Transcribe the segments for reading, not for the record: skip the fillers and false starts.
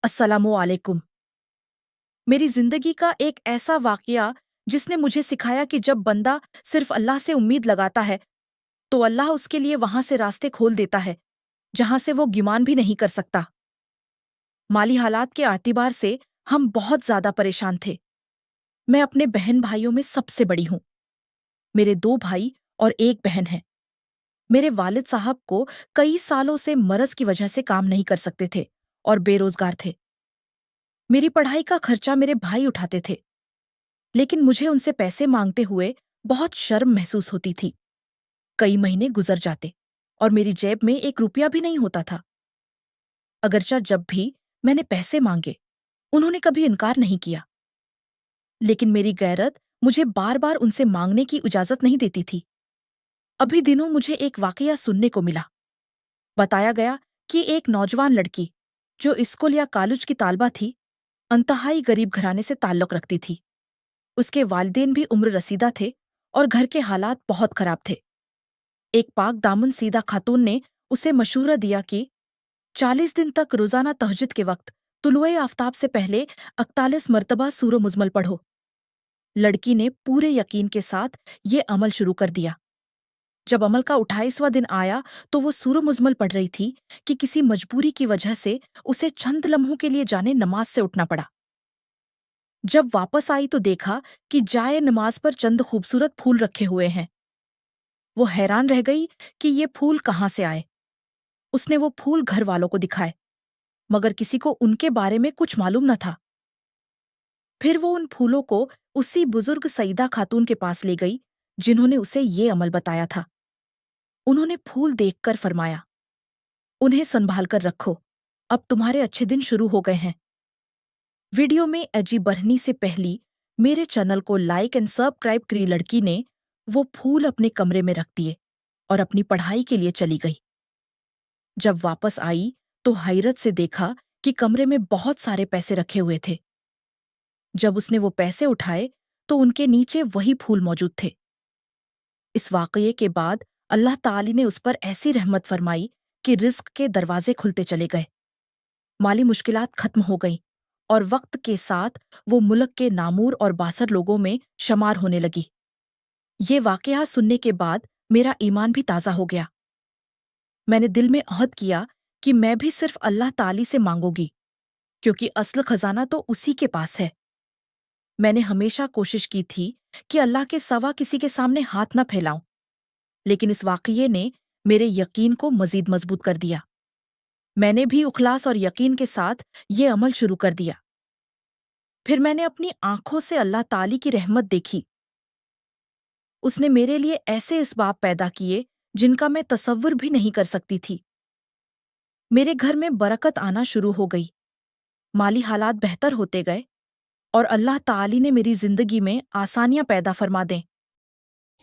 अस्सलामु अलैकुम। मेरी जिंदगी का एक ऐसा वाकया जिसने मुझे सिखाया कि जब बंदा सिर्फ अल्लाह से उम्मीद लगाता है तो अल्लाह उसके लिए वहां से रास्ते खोल देता है जहां से वो गुमान भी नहीं कर सकता। माली हालात के एतबार से हम बहुत ज्यादा परेशान थे। मैं अपने बहन भाइयों में सबसे बड़ी हूं। मेरे 2 भाई और एक बहन है। मेरे वालिद साहब को कई सालों से मरज की वजह से काम नहीं कर सकते थे और बेरोजगार थे। मेरी पढ़ाई का खर्चा मेरे भाई उठाते थे, लेकिन मुझे उनसे पैसे मांगते हुए बहुत शर्म महसूस होती थी। कई महीने गुजर जाते और मेरी जेब में 1 रुपया भी नहीं होता था। अगरचा जब भी मैंने पैसे मांगे उन्होंने कभी इनकार नहीं किया, लेकिन मेरी गैरत मुझे बार बार उनसे मांगने की इजाजत नहीं देती थी। अभी दिनों मुझे एक वाकया सुनने को मिला। बताया गया कि एक नौजवान लड़की जो स्कूल या कॉलेज की तालबा थी, अंतहाई गरीब घराने से ताल्लुक रखती थी। उसके वालिदैन भी उम्र रसीदा थे और घर के हालात बहुत खराब थे। एक पाक दामन सीधा खातून ने उसे मशूरा दिया कि 40 दिन तक रोजाना तहज्जुद के वक्त तुलुए आफताब से पहले 41 मरतबा सूरो मुजमल पढ़ो। लड़की ने पूरे यकीन के साथ ये अमल शुरू कर दिया। जब अमल का 28वां दिन आया तो वो सूरो मुजमल पढ़ रही थी कि किसी मजबूरी की वजह से उसे चंद लम्हों के लिए जाने नमाज से उठना पड़ा। जब वापस आई तो देखा कि जाए नमाज पर चंद खूबसूरत फूल रखे हुए हैं। वो हैरान रह गई कि ये फूल कहाँ से आए। उसने वो फूल घर वालों को दिखाए, मगर किसी को उनके बारे में कुछ मालूम न था। फिर वो उन फूलों को उसी बुजुर्ग सईदा खातून के पास ले गई जिन्होंने उसे ये अमल बताया था। उन्होंने फूल देखकर फरमाया, उन्हें संभाल कर रखो, अब तुम्हारे अच्छे दिन शुरू हो गए हैं। वीडियो में अजी बढ़नी से पहली मेरे चैनल को लाइक एंड सब्सक्राइब करी लड़की ने वो फूल अपने कमरे में रख दिए और अपनी पढ़ाई के लिए चली गई। जब वापस आई तो हैरत से देखा कि कमरे में बहुत सारे पैसे रखे हुए थे। जब उसने वो पैसे उठाए तो उनके नीचे वही फूल मौजूद थे। इस वाकये के बाद अल्लाह ताली ने उस पर ऐसी रहमत फरमाई कि रिज्क के दरवाजे खुलते चले गए। माली मुश्किलात खत्म हो गईं और वक्त के साथ वो मुल्क के नामूर और बासर लोगों में शुमार होने लगी। ये वाकया सुनने के बाद मेरा ईमान भी ताज़ा हो गया। मैंने दिल में अहद किया कि मैं भी सिर्फ अल्लाह ताली से मांगूंगी, क्योंकि असल खजाना तो उसी के पास है। मैंने हमेशा कोशिश की थी कि अल्लाह के सवा किसी के सामने हाथ न फैलाऊं, लेकिन इस वाकये ने मेरे यकीन को मजीद मजबूत कर दिया। मैंने भी उखलास और यकीन के साथ ये अमल शुरू कर दिया। फिर मैंने अपनी आंखों से अल्लाह ताली की रहमत देखी। उसने मेरे लिए ऐसे इसबाब पैदा किए जिनका मैं तसव्वुर भी नहीं कर सकती थी। मेरे घर में बरकत आना शुरू हो गई, माली हालात बेहतर होते गए और अल्लाह ताली ने मेरी जिंदगी में आसानियां पैदा फरमा दें।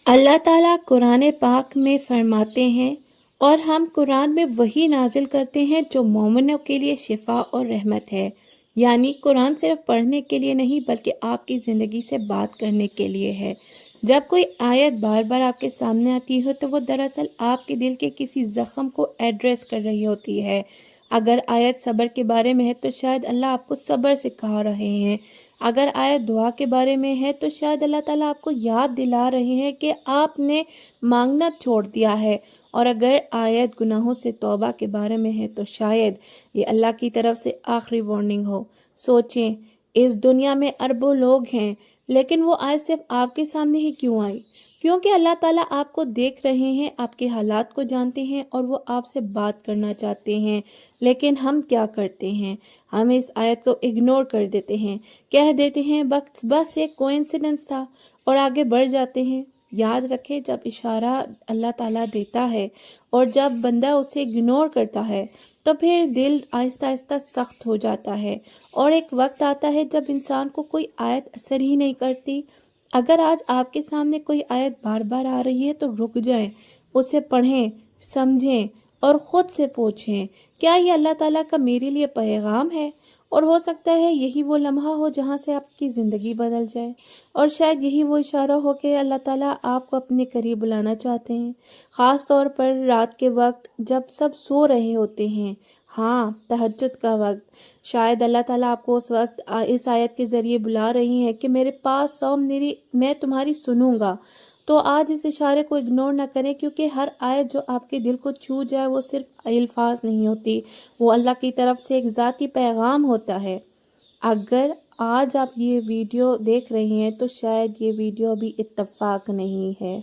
अल्लाह ताला कुरान पाक में फरमाते हैं, और हम कुरान में वही नाजिल करते हैं जो मोमिनों के लिए शिफा और रहमत है। यानी कुरान सिर्फ पढ़ने के लिए नहीं बल्कि आपकी ज़िंदगी से बात करने के लिए है। जब कोई आयत बार बार आपके सामने आती हो तो वो दरअसल आपके दिल के किसी ज़ख्म को एड्रेस कर रही होती है। अगर आयत सब्र के बारे में है तो शायद अल्लाह आपको सब्र सिखा रहे हैं। अगर आयत दुआ के बारे में है तो शायद अल्लाह ताला आपको याद दिला रहे हैं कि आपने मांगना छोड़ दिया है। और अगर आयत गुनाहों से तौबा के बारे में है तो शायद ये अल्लाह की तरफ से आखिरी वार्निंग हो। सोचें, इस दुनिया में अरबों लोग हैं, लेकिन वो आयत सिर्फ आपके सामने ही क्यों आई? क्योंकि अल्लाह ताला आपको देख रहे हैं, आपके हालात को जानते हैं और वो आपसे बात करना चाहते हैं। लेकिन हम क्या करते हैं? हम इस आयत को इग्नोर कर देते हैं, कह देते हैं बस एक कोइंसिडेंस था और आगे बढ़ जाते हैं। याद रखें, जब इशारा अल्लाह ताला देता है और जब बंदा उसे इग्नोर करता है तो फिर दिल आहिस्ता आहिस्ता सख्त हो जाता है और एक वक्त आता है जब इंसान को कोई आयत असर ही नहीं करती। अगर आज आपके सामने कोई आयत बार बार आ रही है तो रुक जाएं, उसे पढ़ें, समझें और ख़ुद से पूछें, क्या ये अल्लाह ताला का मेरे लिए पैगाम है? और हो सकता है यही वो लम्हा हो जहाँ से आपकी ज़िंदगी बदल जाए, और शायद यही वो इशारा हो कि अल्लाह ताला आपको अपने करीब बुलाना चाहते हैं। ख़ास तौर पर रात के वक्त जब सब सो रहे होते हैं, ہاں، تہجد کا وقت۔ شاید اللہ تعالیٰ آپ کو اس وقت اس آیت کے ذریعے بلا رہی ہیں کہ میرے پاس آؤ، میں تمہاری سنوں گا۔ تو آج اس اشارے کو اگنور نہ کریں، کیونکہ ہر آیت جو آپ کے دل کو چھو جائے وہ صرف الفاظ نہیں ہوتی، وہ اللہ کی طرف سے ایک ذاتی پیغام ہوتا ہے۔ اگر آج آپ یہ ویڈیو دیکھ رہے ہیں تو شاید یہ ویڈیو بھی اتفاق نہیں ہے۔